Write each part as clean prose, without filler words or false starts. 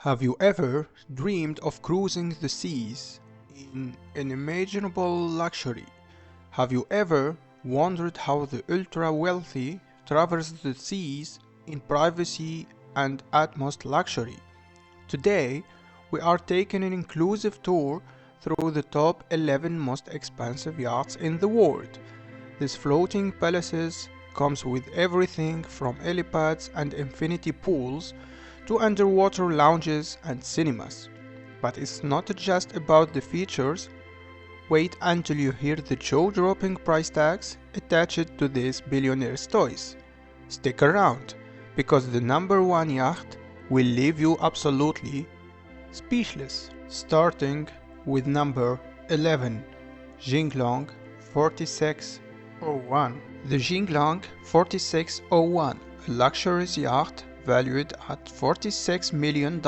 Have you ever dreamed of cruising the seas in unimaginable luxury? Have you ever wondered how the ultra-wealthy traverse the seas in privacy and utmost luxury? Today, we are taking an inclusive tour through the top 11 most expensive yachts in the world. These floating palaces comes with everything from helipads and infinity pools to underwater lounges and cinemas. But it's not just about the features. Wait until you hear the jaw-dropping price tags attached to these billionaires' toys. Stick around, because the number one yacht will leave you absolutely speechless. Starting with number 11, Jinglong 4601. The Jinglong 4601, a luxurious yacht valued at $46 million,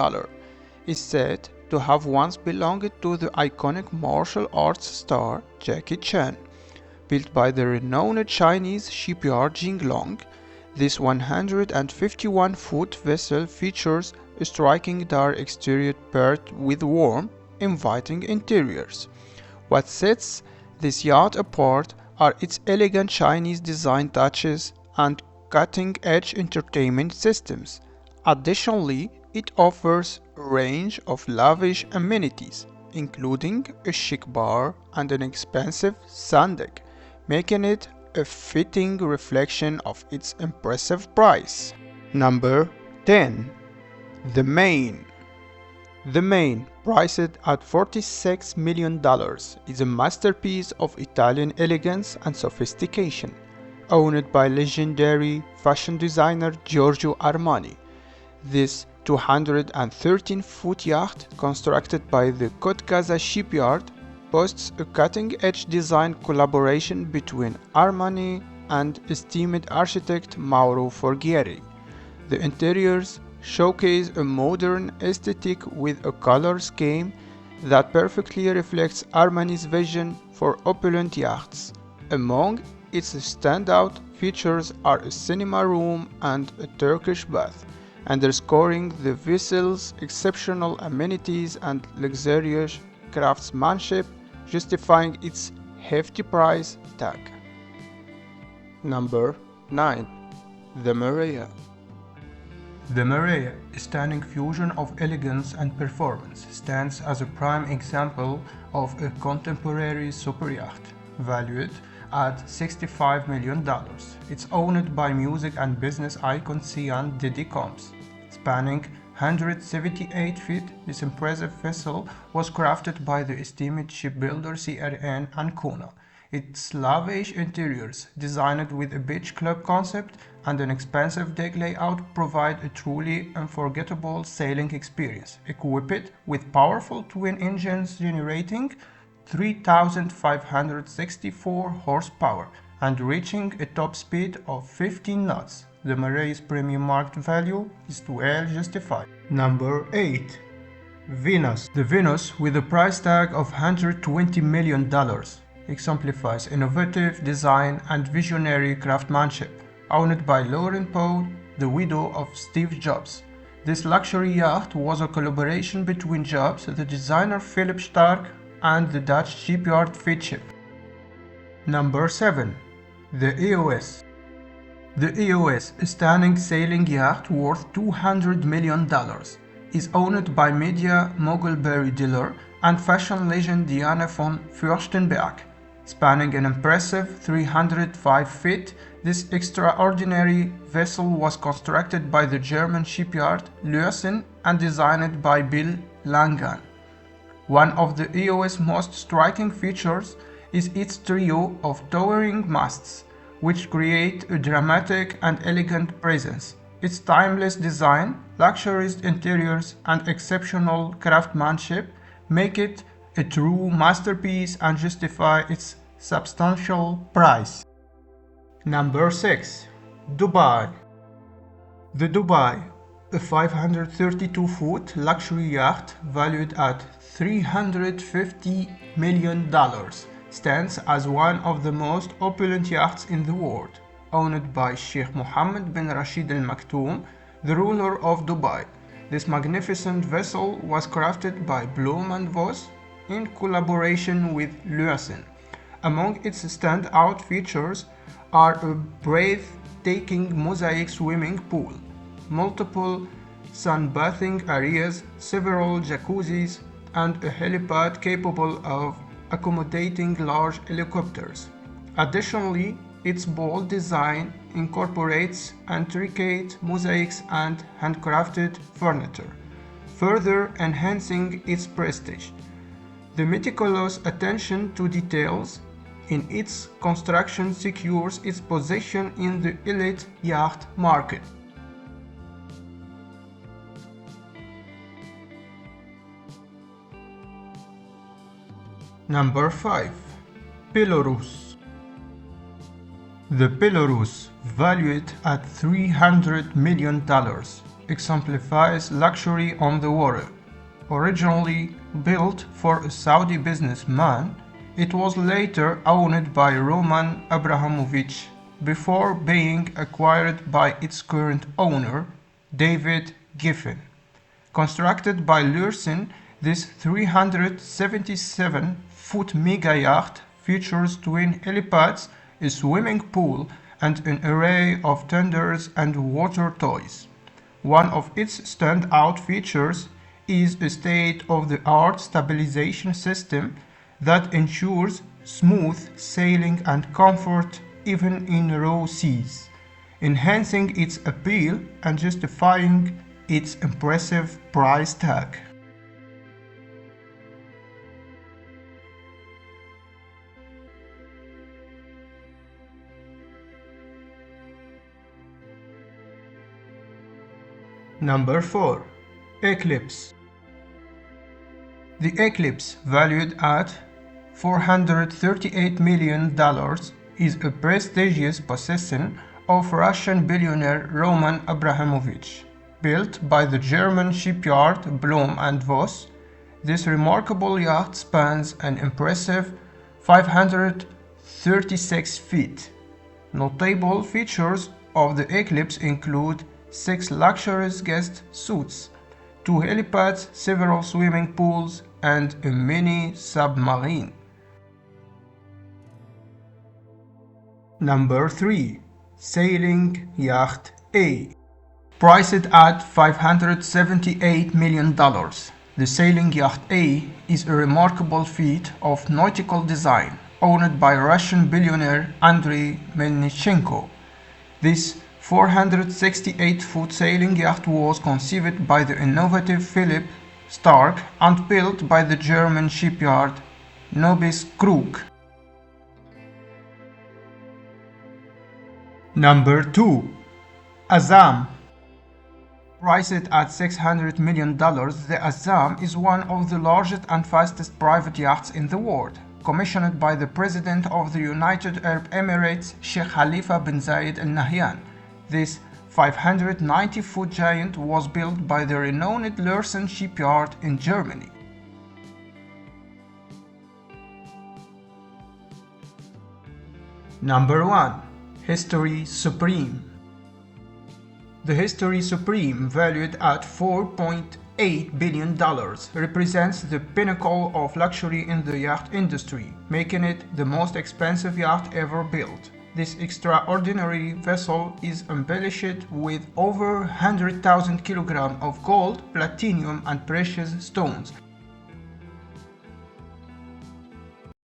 is said to have once belonged to the iconic martial arts star Jackie Chan. Built by the renowned Chinese shipyard Jinglong, this 151-foot vessel features a striking dark exterior paired with warm, inviting interiors. What sets this yacht apart are its elegant Chinese design touches and cutting-edge entertainment systems. Additionally, it offers a range of lavish amenities, including a chic bar and an expensive sun deck, making it a fitting reflection of its impressive price. Number 10. The Main. The Main, priced at $46 million, is a masterpiece of Italian elegance and sophistication. Owned by legendary fashion designer Giorgio Armani, this 213-foot yacht, constructed by the Kotkasa shipyard, boasts a cutting-edge design collaboration between Armani and esteemed architect Mauro Forghieri. The interiors showcase a modern aesthetic with a color scheme that perfectly reflects Armani's vision for opulent yachts. Among its standout features are a cinema room and a Turkish bath, underscoring the vessel's exceptional amenities and luxurious craftsmanship, justifying its hefty price tag. Number 9. The Maria. The Maria, a stunning fusion of elegance and performance, stands as a prime example of a contemporary superyacht, valued at $65 million. It's owned by music and business icon Sian Diddy Combs. Spanning 178 feet, this impressive vessel was crafted by the esteemed shipbuilder CRN Ancona. Its lavish interiors, designed with a beach club concept and an expansive deck layout, provide a truly unforgettable sailing experience, equipped with powerful twin engines generating 3,564 horsepower and reaching a top speed of 15 knots. The Maria's premium market value is well justified. Number 8. Venus. The Venus, with a price tag of $120 million, exemplifies innovative design and visionary craftsmanship. Owned by Lauren Poe, the widow of Steve Jobs, this luxury yacht was a collaboration between Jobs, the designer Philip Stark, and the Dutch shipyard Fitchip. Number 7. The EOS. The EOS, a stunning sailing yacht worth $200 million, is owned by media mogul Barry Diller and fashion legend Diana von Furstenberg. Spanning an impressive 305 feet, this extraordinary vessel was constructed by the German shipyard Leusen and designed by Bill Langan. One of the EOS' most striking features is its trio of towering masts, which create a dramatic and elegant presence. Its timeless design, luxurious interiors, and exceptional craftsmanship make it a true masterpiece and justify its substantial price. Number 6. Dubai. The Dubai, a 532-foot luxury yacht valued at $350 million, stands as one of the most opulent yachts in the world. Owned by Sheikh Mohammed bin Rashid Al Maktoum, the ruler of Dubai, This magnificent vessel was crafted by Blohm and Voss in collaboration with Lürsen. Among its standout features are a breathtaking mosaic swimming pool, multiple sunbathing areas, several jacuzzis, and a helipad capable of accommodating large helicopters. Additionally, its bold design incorporates intricate mosaics and handcrafted furniture, further enhancing its prestige. The meticulous attention to details in its construction secures its position in the elite yacht market. Number 5. Pelorus. The Pelorus, valued at $300 million, exemplifies luxury on the water. Originally built for a Saudi businessman, it was later owned by Roman Abramovich before being acquired by its current owner, David Giffen. Constructed by Lürsen, this 377-foot mega yacht features twin helipads, a swimming pool, and an array of tenders and water toys. One of its standout features is a state-of-the-art stabilization system that ensures smooth sailing and comfort even in raw seas, enhancing its appeal and justifying its impressive price tag. Number 4. Eclipse. The Eclipse, valued at $438 million, is a prestigious possession of Russian billionaire Roman Abramovich. Built by the German shipyard Blohm and Voss, this remarkable yacht spans an impressive 536 feet. Notable features of the Eclipse include 6 luxurious guest suites, 2 helipads, several swimming pools, and a mini submarine. Number 3. Sailing Yacht A. Priced at $578 million, the Sailing Yacht A is a remarkable feat of nautical design, owned by Russian billionaire Andrei Melnichenko. This 468-foot sailing yacht was conceived by the innovative Philipp Stark and built by the German shipyard Nobis Krug. Number 2. Azam. Priced at $600 million, the Azam is one of the largest and fastest private yachts in the world. Commissioned by the President of the United Arab Emirates, Sheikh Khalifa bin Zayed Al Nahyan. This 590-foot giant was built by the renowned Lürsen shipyard in Germany. Number 1. History Supreme. The History Supreme, valued at $4.8 billion, represents the pinnacle of luxury in the yacht industry, making it the most expensive yacht ever built. This extraordinary vessel is embellished with over 100,000 kilograms of gold, platinum, and precious stones,